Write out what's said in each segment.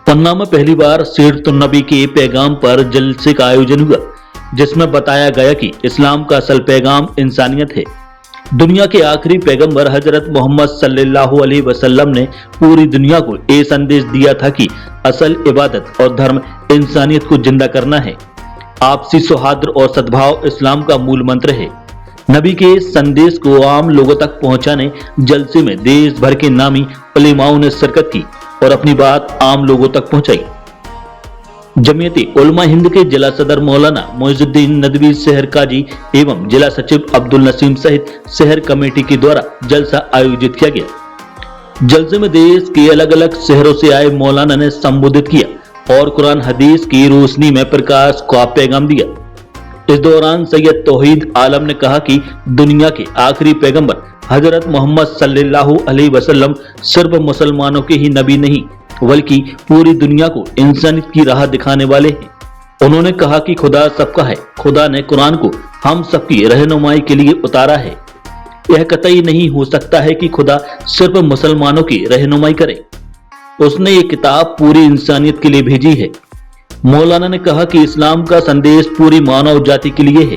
पन्ना में पहली बार सीरतुन नबी के पैगाम पर जलसे का आयोजन हुआ, जिसमें बताया गया कि इस्लाम का असल पैगाम इंसानियत है। दुनिया के आखिरी पैगंबर हजरत मोहम्मद सल्लल्लाहु अलैहि वसल्लम ने पूरी दुनिया को ये संदेश दिया था कि असल इबादत और धर्म इंसानियत को जिंदा करना है। आपसी सौहार्द और सद्भाव इस्लाम का मूल मंत्र है। नबी के संदेश को आम लोगों तक पहुंचाने जलसे में देश भर के नामी उलेमाओं ने शिरकत की और अपनी बात आम लोगों तक पहुंचाई। जमीयत उलमा हिंद के जिला सदर मौलाना मोइजुद्दीन नदवी शहर काजी एवं जिला सचिव अब्दुल नसीम सहित शहर कमेटी के द्वारा जलसा आयोजित किया गया। जलसे में देश के अलग अलग शहरों से आए मौलाना ने संबोधित किया और कुरान हदीस की रोशनी में प्रकाश का पैगाम दिया। इस दौरान सैयद तौहीद आलम ने कहा कि दुनिया के आखिरी पैगंबर हजरत मोहम्मद सल्लल्लाहु अलैहि वसल्लम सिर्फ मुसलमानों के ही नबी नहीं बल्कि पूरी दुनिया को इंसानियत की राह दिखाने वाले हैं। उन्होंने कहा कि खुदा सबका है। खुदा ने कुरान को हम सबकी रहनुमाई के लिए उतारा है। यह कतई नहीं हो सकता है कि खुदा सिर्फ मुसलमानों की रहनुमाई करे। उसने ये किताब पूरी इंसानियत के लिए भेजी है। मौलाना ने कहा कि इस्लाम का संदेश पूरी मानव जाति के लिए है।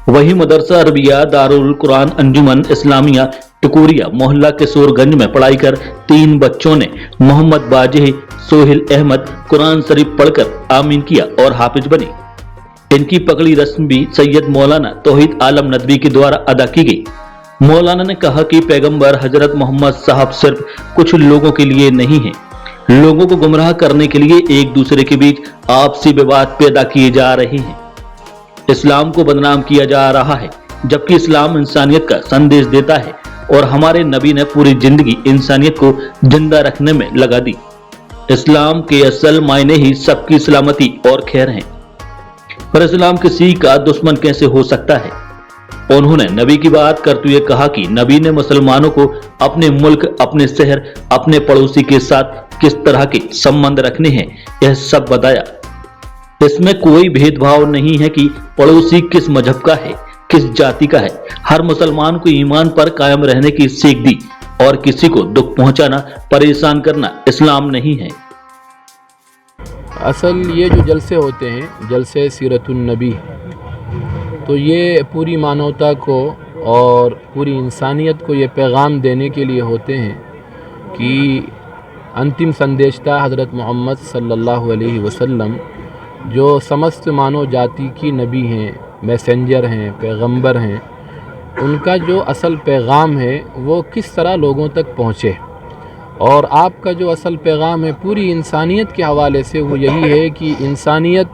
वही मदरसा अरबिया दारुल कुरान अंजुमन इस्लामिया टुकुरिया मोहल्ला किशोरगंज में पढ़ाई कर 3 बच्चों ने मोहम्मद बाजिह सोहेल अहमद कुरान शरीफ पढ़कर आमीन किया और हाफिज बने। इनकी पगड़ी रस्म भी सैयद मौलाना तौहीद आलम नदवी के द्वारा अदा की गई। मौलाना ने कहा कि पैगंबर हजरत मोहम्मद साहब सिर्फ कुछ लोगों के लिए नहीं है। लोगों को गुमराह करने के लिए एक दूसरे के बीच आपसी विवाद पैदा किए जा रहे हैं। इस्लाम को बदनाम किया जा रहा है, जबकि इस्लाम इंसानियत का संदेश देता है और हमारे नबी ने पूरी जिंदगी इंसानियत को जिंदा रखने में लगा दी। इस्लाम के असल मायने ही सबकी सलामती और खैर हैं, पर इस्लाम किसी का दुश्मन कैसे हो सकता है। उन्होंने नबी की बात करते हुए कहा कि नबी ने मुसलमानों को अपने मुल्क, अपने शहर, अपने पड़ोसी के साथ किस तरह के संबंध रखने हैं, यह सब बताया। इसमें कोई भेदभाव नहीं है कि पड़ोसी किस मजहब का है, किस जाति का है। हर मुसलमान को ईमान पर कायम रहने की सीख दी और किसी को दुख पहुंचाना, परेशान करना इस्लाम नहीं है। असल ये जो जलसे होते हैं, जलसे सीरतुन नबी, तो ये पूरी मानवता को और पूरी इंसानियत को ये पैगाम देने के लिए होते हैं कि अंतिम संदेशता हज़रत मोहम्मद सल्लल्लाहु अलैहि वसल्लम जो समस्त मानव जाति की नबी हैं, मैसेंजर हैं, पैगंबर हैं, उनका जो असल पैगाम है वो किस तरह लोगों तक पहुँचे। और आपका जो असल पैगाम है पूरी इंसानियत के हवाले से वो यही है कि इंसानियत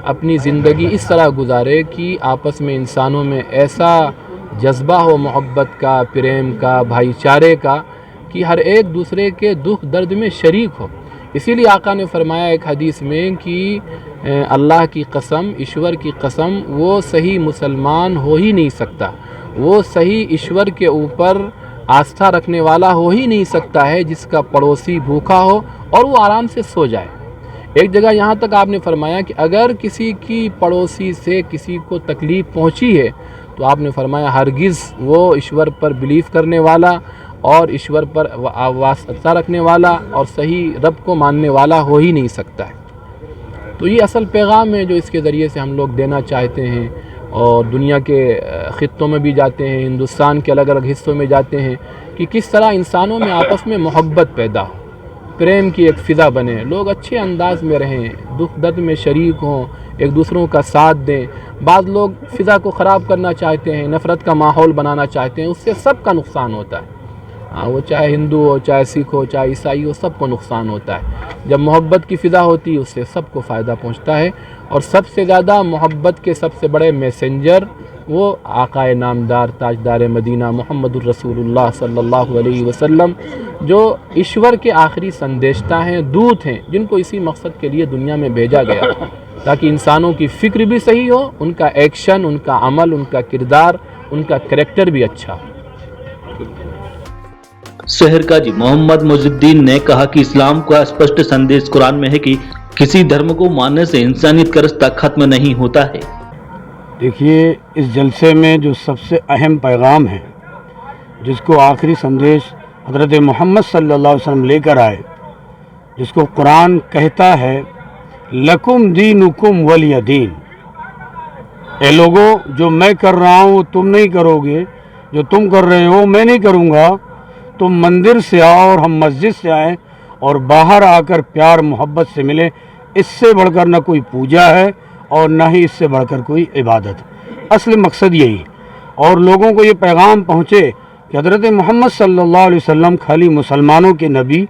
अपनी ज़िंदगी इस तरह गुजारे कि आपस में इंसानों में ऐसा जज्बा हो मोहब्बत का, प्रेम का, भाईचारे का, कि हर एक दूसरे के दुख दर्द में शरीक हो। इसीलिए आका ने फरमाया एक हदीस में कि अल्लाह की कसम, ईश्वर की कसम, वो सही मुसलमान हो ही नहीं सकता, वो सही ईश्वर के ऊपर आस्था रखने वाला हो ही नहीं सकता है जिसका पड़ोसी भूखा हो और वो आराम से सो जाए। एक जगह यहाँ तक आपने फरमाया कि अगर किसी की पड़ोसी से किसी को तकलीफ़ पहुँची है तो आपने फरमाया हरगिज़ वो ईश्वर पर बिलीव करने वाला और ईश्वर पर वास्ता रखने वाला और सही रब को मानने वाला हो ही नहीं सकता है। तो ये असल पैगाम है जो इसके ज़रिए से हम लोग देना चाहते हैं और दुनिया के ख़ित्तों में भी जाते हैं, हिंदुस्तान के अलग अलग हिस्सों में जाते हैं कि किस तरह इंसानों में आपस में मोहब्बत पैदा हो, प्रेम की एक फ़िज़ा बने, लोग अच्छे अंदाज में रहें, दुख दर्द में शरीक हों, एक दूसरों का साथ दें। बाद लोग फ़िज़ा को ख़राब करना चाहते हैं, नफ़रत का माहौल बनाना चाहते हैं, उससे सबका नुकसान होता है। वो चाहे हिंदू हो, चाहे सिख हो, चाहे ईसाई हो, सबको नुकसान होता है। जब मोहब्बत की फ़िज़ा होती है उससे सबको फ़ायदा पहुंचता है। और सबसे ज़्यादा मोहब्बत के सबसे बड़े मैसेंजर वो आकाए नामदार ताजदार मदीना मुहम्मदुर रसूलुल्लाह सल्लल्लाहु अलैहि वसल्लम, जो ईश्वर के आखिरी संदेशता हैं, दूत हैं, जिनको इसी मकसद के लिए दुनिया में भेजा गया ताकि इंसानों की फ़िक्र भी सही हो, उनका एक्शन, उनका अमल, उनका किरदार, उनका करैक्टर भी अच्छा हो। शहर काजी मोहम्मद मुजुद्दीन ने कहा कि इस्लाम का स्पष्ट संदेश कुरान में है कि किसी धर्म को मानने से इंसानियत का रिश्ता खत्म नहीं होता है। देखिए, इस जलसे में जो सबसे अहम पैगाम है, जिसको आखिरी संदेश हज़रत मोहम्मद सल्लल्लाहु अलैहि वसल्लम लेकर आए, جس کو قرآن کہتا ہے لکم دینکم ولی دین، اے لوگوں جو میں کر رہا ہوں وہ تم نہیں کرو گے، جو تم کر رہے ہو میں نہیں کروں گا، تم مندر سے آؤ اور ہم مسجد سے آئیں اور باہر آ کر پیار محبت سے ملیں، اس سے بڑھ کر نہ کوئی پوجا ہے اور نہ ہی اس سے بڑھ کر کوئی عبادت۔ اصل مقصد یہی، اور لوگوں کو یہ پیغام پہنچے کہ حضرت محمد صلی اللہ علیہ وسلم خالی مسلمانوں کے نبی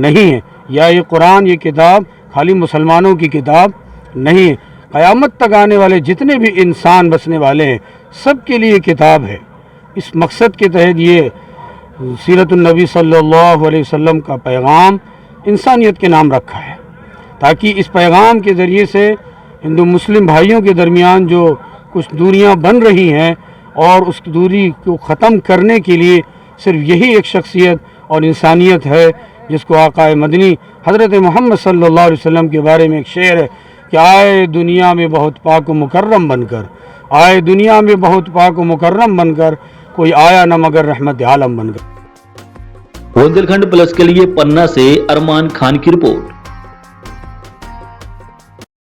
نہیں ہیں، یا یہ قرآن یہ کتاب خالی مسلمانوں کی کتاب نہیں ہے، قیامت تک آنے والے جتنے بھی انسان بسنے والے ہیں سب کے لیے کتاب ہے۔ اس مقصد کے تحت یہ سیرت النبی صلی اللہ علیہ وسلم کا پیغام انسانیت کے نام رکھا ہے، تاکہ اس پیغام کے ذریعے سے ہندو مسلم بھائیوں کے درمیان جو کچھ دوریاں بن رہی ہیں اور اس دوری کو ختم کرنے کے لیے صرف یہی ایک شخصیت اور انسانیت ہے جس کو آقا مدنی حضرت محمد صلی اللہ علیہ وسلم کے بارے میں ایک شعر ہے کہ آئے دنیا میں بہت پاک و مکرم بن کر، آئے دنیا میں بہت پاک و مکرم بن کر، کوئی آیا نہ مگر رحمت عالم بن کر۔ بندیل کھنڈ پلس کے لیے پننا سے ارمان خان کی رپورٹ۔